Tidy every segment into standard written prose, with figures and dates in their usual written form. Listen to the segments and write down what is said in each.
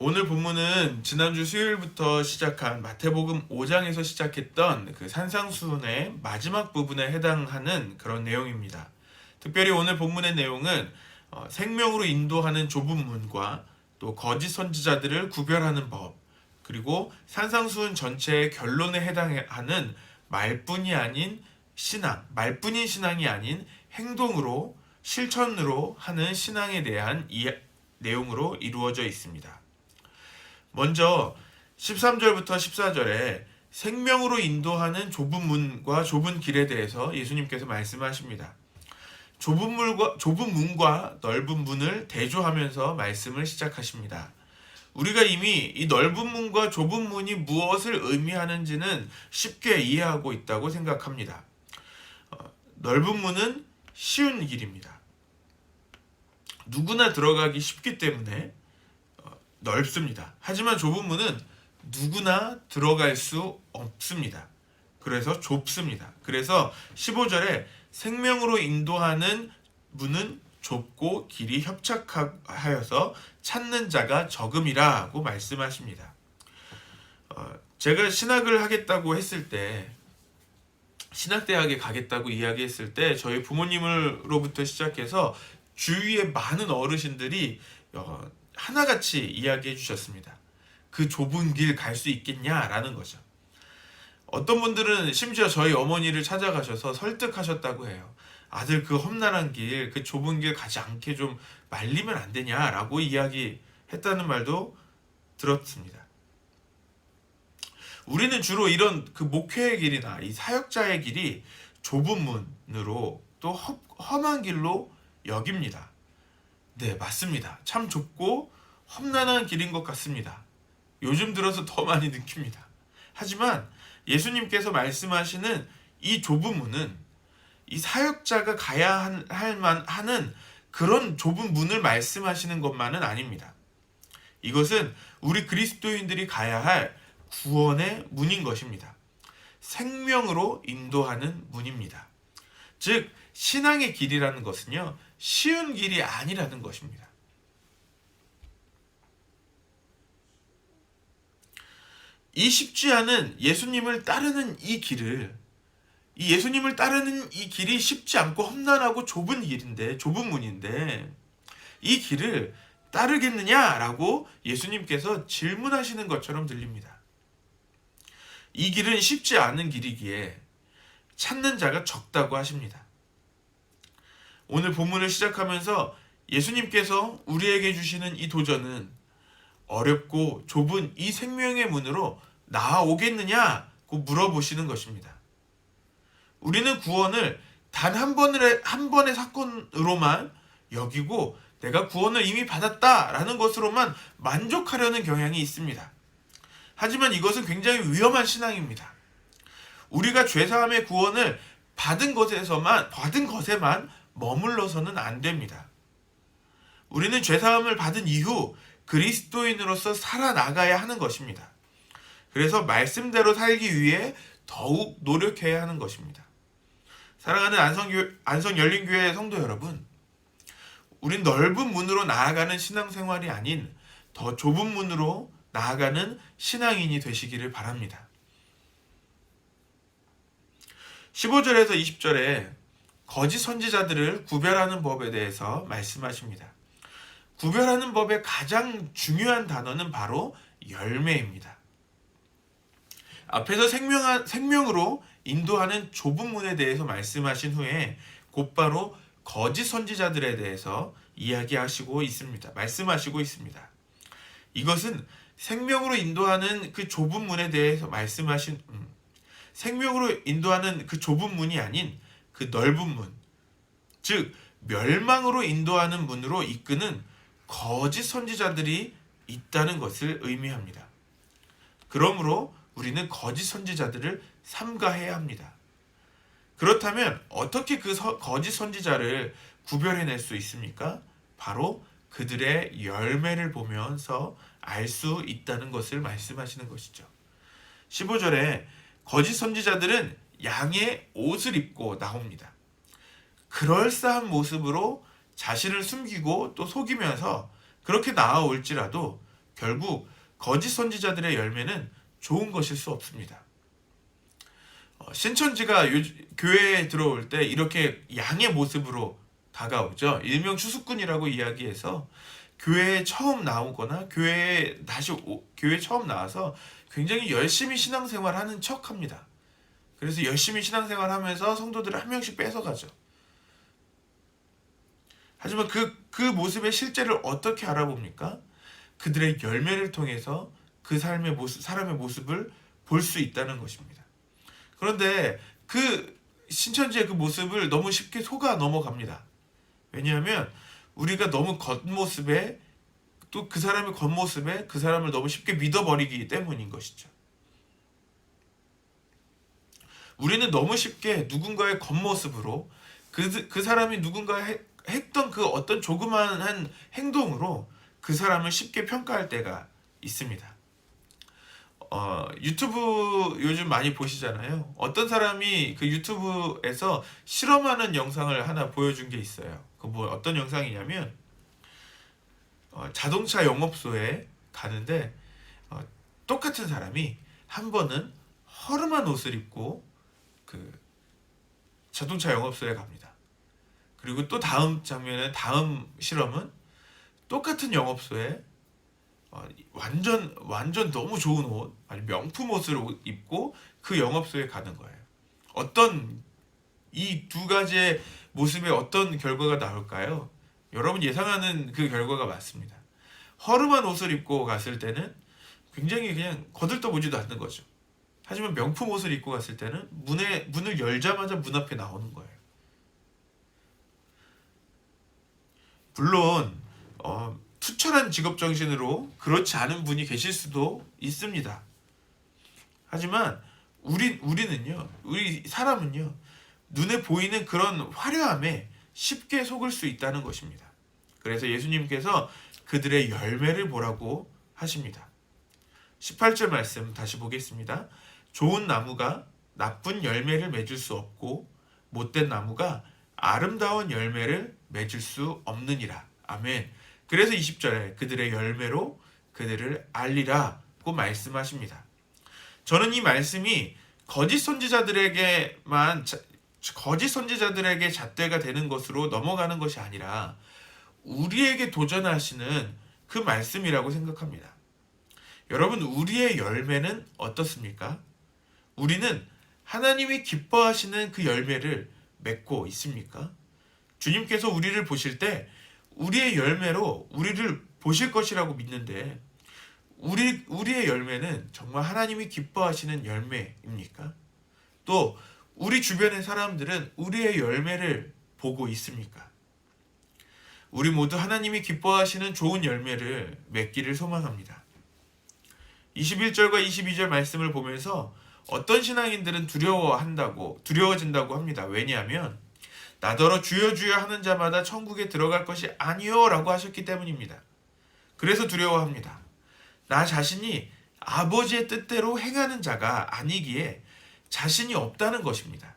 오늘 본문은 지난주 수요일부터 시작한 마태복음 5장에서 시작했던 그 산상수훈의 마지막 부분에 해당하는 그런 내용입니다. 특별히 오늘 본문의 내용은 생명으로 인도하는 좁은 문과 또 거짓 선지자들을 구별하는 법, 그리고 산상수훈 전체의 결론에 해당하는 말뿐인 신앙이 아닌 행동으로 실천으로 하는 신앙에 대한 내용으로 이루어져 있습니다. 먼저 13절부터 14절에 생명으로 인도하는 좁은 문과 좁은 길에 대해서 예수님께서 말씀하십니다. 좁은 문과 넓은 문을 대조하면서 말씀을 시작하십니다. 우리가 이미 이 넓은 문과 좁은 문이 무엇을 의미하는지는 쉽게 이해하고 있다고 생각합니다. 넓은 문은 쉬운 길입니다. 누구나 들어가기 쉽기 때문에 넓습니다. 하지만 좁은 문은 누구나 들어갈 수 없습니다. 그래서 좁습니다. 그래서 15절에 생명으로 인도하는 문은 좁고 길이 협착하여서 찾는 자가 적음이라고 말씀하십니다. 제가 신학을 하겠다고 했을 때, 신학대학에 가겠다고 이야기했을 때 저희 부모님으로부터 시작해서 주위의 많은 어르신들이 하나같이 이야기해 주셨습니다. 그 좁은 길 갈 수 있겠냐라는 거죠. 어떤 분들은 심지어 저희 어머니를 찾아가셔서 설득하셨다고 해요. 아들, 그 험난한 길, 그 좁은 길 가지 않게 좀 말리면 안 되냐라고 이야기했다는 말도 들었습니다. 우리는 주로 이런 그 목회의 길이나 이 사역자의 길이 좁은 문으로 또 험한 길로 여깁니다. 네, 맞습니다. 참 좁고 험난한 길인 것 같습니다. 요즘 들어서 더 많이 느낍니다. 하지만 예수님께서 말씀하시는 이 좁은 문은 이 사역자가 가야 하는 그런 좁은 문을 말씀하시는 것만은 아닙니다. 이것은 우리 그리스도인들이 가야 할 구원의 문인 것입니다. 생명으로 인도하는 문입니다. 즉, 신앙의 길이라는 것은요, 쉬운 길이 아니라는 것입니다. 이 쉽지 않은 예수님을 따르는 이 길이 쉽지 않고 험난하고 좁은 길인데, 좁은 문인데, 이 길을 따르겠느냐라고 예수님께서 질문하시는 것처럼 들립니다. 이 길은 쉽지 않은 길이기에 찾는 자가 적다고 하십니다. 오늘 본문을 시작하면서 예수님께서 우리에게 주시는 이 도전은 어렵고 좁은 이 생명의 문으로 나아오겠느냐고 물어보시는 것입니다. 우리는 구원을 단 한 번의 사건으로만 여기고 내가 구원을 이미 받았다라는 것으로만 만족하려는 경향이 있습니다. 하지만 이것은 굉장히 위험한 신앙입니다. 우리가 죄사함의 구원을 받은 것에만 머물러서는 안 됩니다. 우리는 죄사함을 받은 이후 그리스도인으로서 살아나가야 하는 것입니다. 그래서 말씀대로 살기 위해 더욱 노력해야 하는 것입니다. 사랑하는 안성열린교회 성도 여러분, 우린 넓은 문으로 나아가는 신앙생활이 아닌 더 좁은 문으로 나아가는 신앙인이 되시기를 바랍니다. 15절에서 20절에 거짓 선지자들을 구별하는 법에 대해서 말씀하십니다. 구별하는 법의 가장 중요한 단어는 바로 열매입니다. 앞에서 생명으로 인도하는 좁은 문에 대해서 말씀하신 후에 곧바로 거짓 선지자들에 대해서 말씀하시고 있습니다. 이것은 생명으로 인도하는 그 좁은 문에 대해서 생명으로 인도하는 그 좁은 문이 아닌 그 넓은 문, 즉 멸망으로 인도하는 문으로 이끄는 거짓 선지자들이 있다는 것을 의미합니다. 그러므로 우리는 거짓 선지자들을 삼가해야 합니다. 그렇다면 어떻게 그 거짓 선지자를 구별해낼 수 있습니까? 바로 그들의 열매를 보면서 알 수 있다는 것을 말씀하시는 것이죠. 15절에 거짓 선지자들은 양의 옷을 입고 나옵니다. 그럴싸한 모습으로 자신을 숨기고 또 속이면서 그렇게 나아올지라도 결국 거짓 선지자들의 열매는 좋은 것일 수 없습니다. 신천지가 교회에 들어올 때 이렇게 양의 모습으로 다가오죠. 일명 추수꾼이라고 이야기해서 교회에 처음 나오거나 교회에 처음 나와서 굉장히 열심히 신앙생활하는 척합니다. 그래서 열심히 신앙생활하면서 성도들을 한 명씩 뺏어가죠. 하지만 그 모습의 실제를 어떻게 알아봅니까? 그들의 열매를 통해서 그 사람의 모습을 볼 수 있다는 것입니다. 그런데 그 신천지의 그 모습을 너무 쉽게 속아 넘어갑니다. 왜냐하면 우리가 너무 겉모습에 또 그 사람의 겉모습에 그 사람을 너무 쉽게 믿어버리기 때문인 것이죠. 우리는 너무 쉽게 누군가의 겉모습으로 그 사람이 누군가 했던 그 어떤 조그마한 행동으로 그 사람을 쉽게 평가할 때가 있습니다. 유튜브 요즘 많이 보시잖아요. 어떤 사람이 그 유튜브에서 실험하는 영상을 하나 보여준 게 있어요. 그 뭐 어떤 영상이냐면 자동차 영업소에 가는데 똑같은 사람이 한 번은 허름한 옷을 입고 그 자동차 영업소에 갑니다. 그리고 또 다음 장면에 다음 실험은 똑같은 영업소에 완전 너무 좋은 옷, 아니 명품 옷을 입고 그 영업소에 가는 거예요. 이 두 가지의 모습에 어떤 결과가 나올까요? 여러분 예상하는 그 결과가 맞습니다. 허름한 옷을 입고 갔을 때는 굉장히 그냥 거들떠보지도 않는 거죠. 하지만 명품 옷을 입고 갔을 때는 문을 열자마자 문 앞에 나오는 거예요. 물론 투철한 직업 정신으로 그렇지 않은 분이 계실 수도 있습니다. 하지만 우리 사람은요, 눈에 보이는 그런 화려함에 쉽게 속을 수 있다는 것입니다. 그래서 예수님께서 그들의 열매를 보라고 하십니다. 18절 말씀 다시 보겠습니다. 좋은 나무가 나쁜 열매를 맺을 수 없고 못된 나무가 아름다운 열매를 맺을 수 없느니라. 아멘. 그래서 20절에 그들의 열매로 그들을 알리라고 말씀하십니다. 저는 이 말씀이 거짓 선지자들에게 잣대가 되는 것으로 넘어가는 것이 아니라 우리에게 도전하시는 그 말씀이라고 생각합니다. 여러분, 우리의 열매는 어떻습니까? 우리는 하나님이 기뻐하시는 그 열매를 맺고 있습니까? 주님께서 우리를 보실 때 우리의 열매로 우리를 보실 것이라고 믿는데 우리의 열매는 정말 하나님이 기뻐하시는 열매입니까? 또 우리 주변의 사람들은 우리의 열매를 보고 있습니까? 우리 모두 하나님이 기뻐하시는 좋은 열매를 맺기를 소망합니다. 21절과 22절 말씀을 보면서 어떤 신앙인들은 두려워진다고 합니다. 왜냐하면 나더러 주여 주여 하는 자마다 천국에 들어갈 것이 아니요 라고 하셨기 때문입니다. 그래서 두려워합니다. 나 자신이 아버지의 뜻대로 행하는 자가 아니기에 자신이 없다는 것입니다.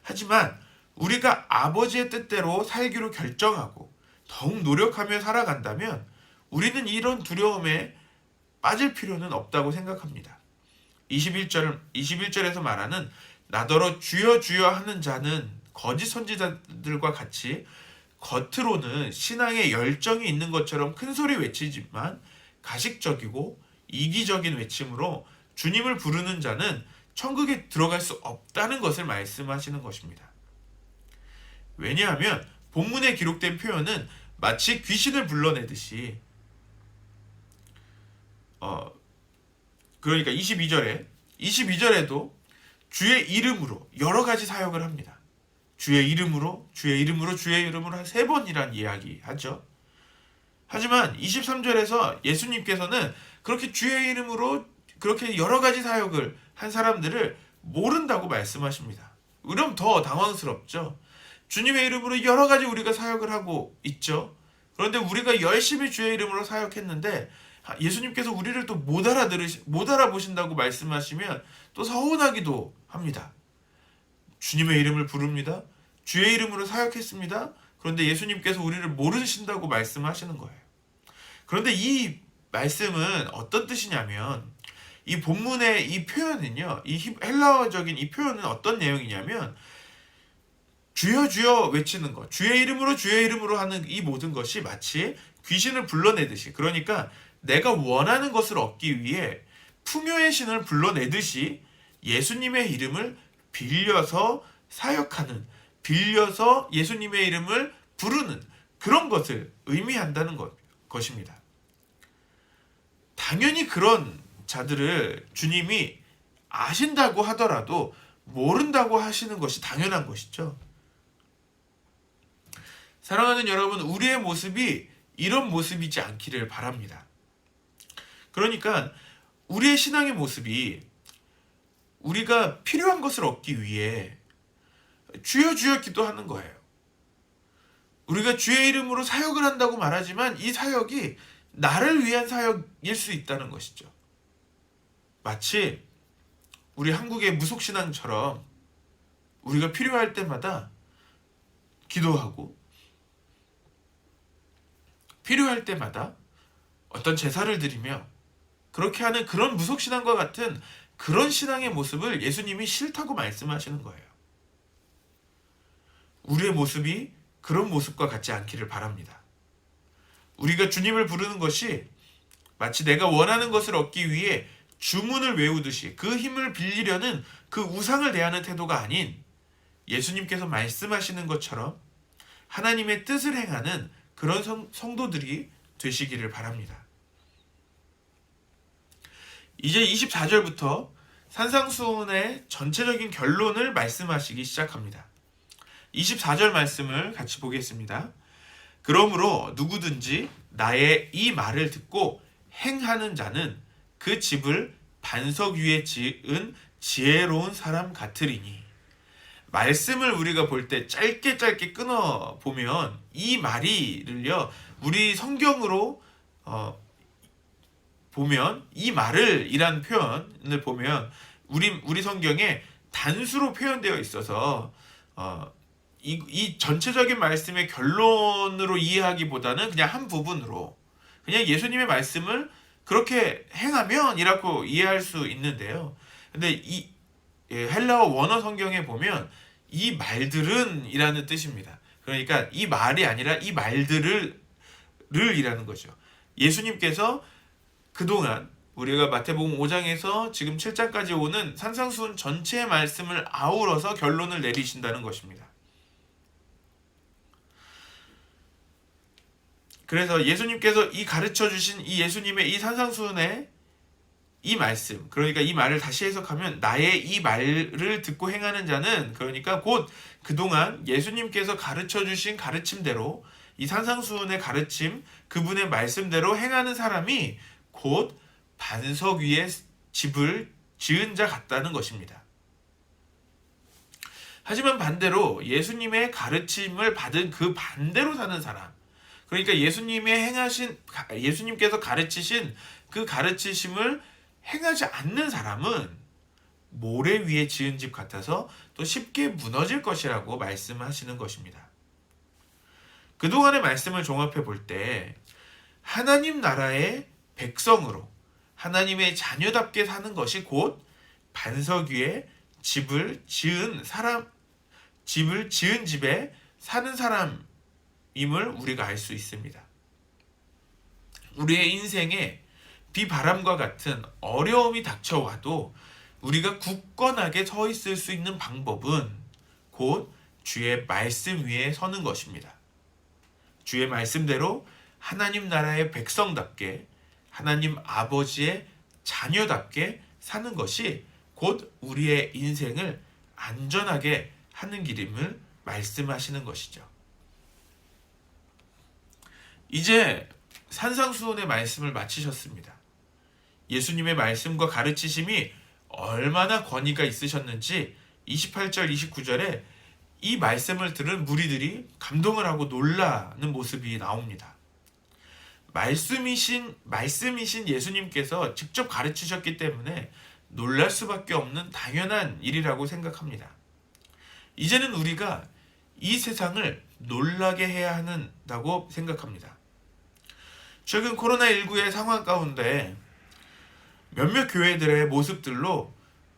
하지만 우리가 아버지의 뜻대로 살기로 결정하고 더욱 노력하며 살아간다면 우리는 이런 두려움에 빠질 필요는 없다고 생각합니다. 21절에서 말하는 나더러 주여 주여 하는 자는 거짓 선지자들과 같이 겉으로는 신앙에 열정이 있는 것처럼 큰 소리 외치지만 가식적이고 이기적인 외침으로 주님을 부르는 자는 천국에 들어갈 수 없다는 것을 말씀하시는 것입니다. 왜냐하면 본문에 기록된 표현은 마치 귀신을 불러내듯이 그러니까 22절에도 주의 이름으로 여러 가지 사역을 합니다. 주의 이름으로 한 3번이란 이야기 하죠. 하지만 23절에서 예수님께서는 그렇게 주의 이름으로 그렇게 여러 가지 사역을 한 사람들을 모른다고 말씀하십니다. 그럼 더 당황스럽죠. 주님의 이름으로 여러 가지 우리가 사역을 하고 있죠. 그런데 우리가 열심히 주의 이름으로 사역했는데 예수님께서 우리를 또 못 알아보신다고 말씀하시면 또 서운하기도 합니다. 주님의 이름을 부릅니다. 주의 이름으로 사역했습니다. 그런데 예수님께서 우리를 모르신다고 말씀하시는 거예요. 그런데 이 말씀은 어떤 뜻이냐면 이 본문의 이 표현은요, 이 헬라어적인 이 표현은 어떤 내용이냐면 주여 주여 외치는 것, 주의 이름으로 하는 이 모든 것이 마치 귀신을 불러내듯이, 그러니까 내가 원하는 것을 얻기 위해 풍요의 신을 불러내듯이 예수님의 이름을 빌려서 사역하는, 빌려서 예수님의 이름을 부르는 그런 것을 의미한다는 것입니다. 당연히 그런 자들을 주님이 아신다고 하더라도 모른다고 하시는 것이 당연한 것이죠. 사랑하는 여러분, 우리의 모습이 이런 모습이지 않기를 바랍니다. 그러니까 우리의 신앙의 모습이 우리가 필요한 것을 얻기 위해 주여 주여 기도하는 거예요. 우리가 주의 이름으로 사역을 한다고 말하지만 이 사역이 나를 위한 사역일 수 있다는 것이죠. 마치 우리 한국의 무속신앙처럼 우리가 필요할 때마다 기도하고 필요할 때마다 어떤 제사를 드리며 그렇게 하는 그런 무속신앙과 같은 그런 신앙의 모습을 예수님이 싫다고 말씀하시는 거예요. 우리의 모습이 그런 모습과 같지 않기를 바랍니다. 우리가 주님을 부르는 것이 마치 내가 원하는 것을 얻기 위해 주문을 외우듯이 그 힘을 빌리려는 그 우상을 대하는 태도가 아닌 예수님께서 말씀하시는 것처럼 하나님의 뜻을 행하는 그런 성도들이 되시기를 바랍니다. 이제 24절부터 산상수훈의 전체적인 결론을 말씀하시기 시작합니다. 24절 말씀을 같이 보겠습니다. 그러므로 누구든지 나의 이 말을 듣고 행하는 자는 그 집을 반석 위에 지은 지혜로운 사람 같으리니. 말씀을 우리가 볼 때 짧게 끊어 보면 이 말이를요, 우리 성경으로 보면 이 말을 이란 표현을 보면 우리 성경에 단수로 표현되어 있어서 이 전체적인 말씀의 결론으로 이해하기보다는 그냥 한 부분으로 그냥 예수님의 말씀을 그렇게 행하면이라고 이해할 수 있는데요. 근데 이 헬라어 원어 성경에 보면 이 말들은 이라는 뜻입니다. 그러니까 이 말이 아니라 이 말들을 이라는 거죠. 예수님께서 그동안 우리가 마태복음 5장에서 지금 7장까지 오는 산상수훈 전체의 말씀을 아우러서 결론을 내리신다는 것입니다. 그래서 예수님께서 이 가르쳐 주신 이 예수님의 이 산상수훈의 이 말씀, 그러니까 이 말을 다시 해석하면 나의 이 말을 듣고 행하는 자는, 그러니까 곧 그동안 예수님께서 가르쳐 주신 가르침대로 이 산상수훈의 가르침, 그분의 말씀대로 행하는 사람이 곧 반석 위에 집을 지은 자 같다는 것입니다. 하지만 반대로 예수님의 가르침을 받은 그 반대로 사는 사람, 그러니까 예수님께서 가르치신 그 가르치심을 행하지 않는 사람은 모래 위에 지은 집 같아서 또 쉽게 무너질 것이라고 말씀하시는 것입니다. 그동안의 말씀을 종합해 볼 때 하나님 나라의 백성으로 하나님의 자녀답게 사는 것이 곧 반석 위에 집을 지은 집에 사는 사람임을 우리가 알 수 있습니다. 우리의 인생에 비바람과 같은 어려움이 닥쳐와도 우리가 굳건하게 서 있을 수 있는 방법은 곧 주의 말씀 위에 서는 것입니다. 주의 말씀대로 하나님 나라의 백성답게 하나님 아버지의 자녀답게 사는 것이 곧 우리의 인생을 안전하게 하는 길임을 말씀하시는 것이죠. 이제 산상수훈의 말씀을 마치셨습니다. 예수님의 말씀과 가르치심이 얼마나 권위가 있으셨는지 28절 29절에 이 말씀을 들은 무리들이 감동을 하고 놀라는 모습이 나옵니다. 말씀이신 예수님께서 직접 가르치셨기 때문에 놀랄 수밖에 없는 당연한 일이라고 생각합니다. 이제는 우리가 이 세상을 놀라게 해야 한다고 생각합니다. 최근 코로나19의 상황 가운데 몇몇 교회들의 모습들로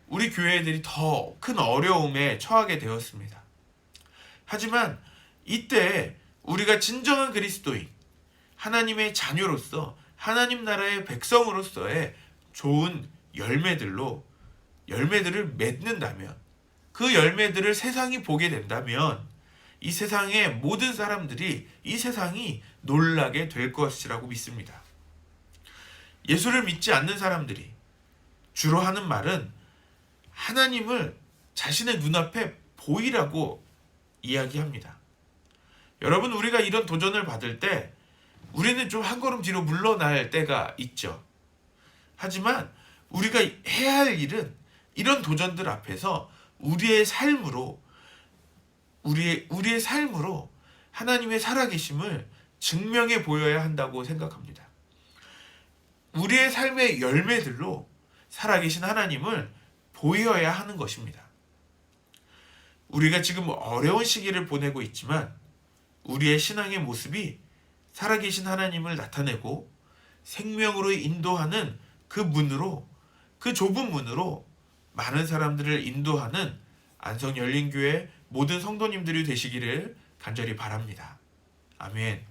우리 교회들이 더 큰 어려움에 처하게 되었습니다. 하지만 이때 우리가 진정한 그리스도인, 하나님의 자녀로서 하나님 나라의 백성으로서의 좋은 열매들을 맺는다면, 그 열매들을 세상이 보게 된다면 이 세상의 모든 사람들이 이 세상이 놀라게 될 것이라고 믿습니다. 예수를 믿지 않는 사람들이 주로 하는 말은 하나님을 자신의 눈앞에 보이라고 이야기합니다. 여러분, 우리가 이런 도전을 받을 때 우리는 좀 한 걸음 뒤로 물러날 때가 있죠. 하지만 우리가 해야 할 일은 이런 도전들 앞에서 우리의 삶으로 하나님의 살아계심을 증명해 보여야 한다고 생각합니다. 우리의 삶의 열매들로 살아계신 하나님을 보여야 하는 것입니다. 우리가 지금 어려운 시기를 보내고 있지만 우리의 신앙의 모습이 살아계신 하나님을 나타내고 생명으로 인도하는 그 문으로, 그 좁은 문으로 많은 사람들을 인도하는 안성열린교회 모든 성도님들이 되시기를 간절히 바랍니다. 아멘.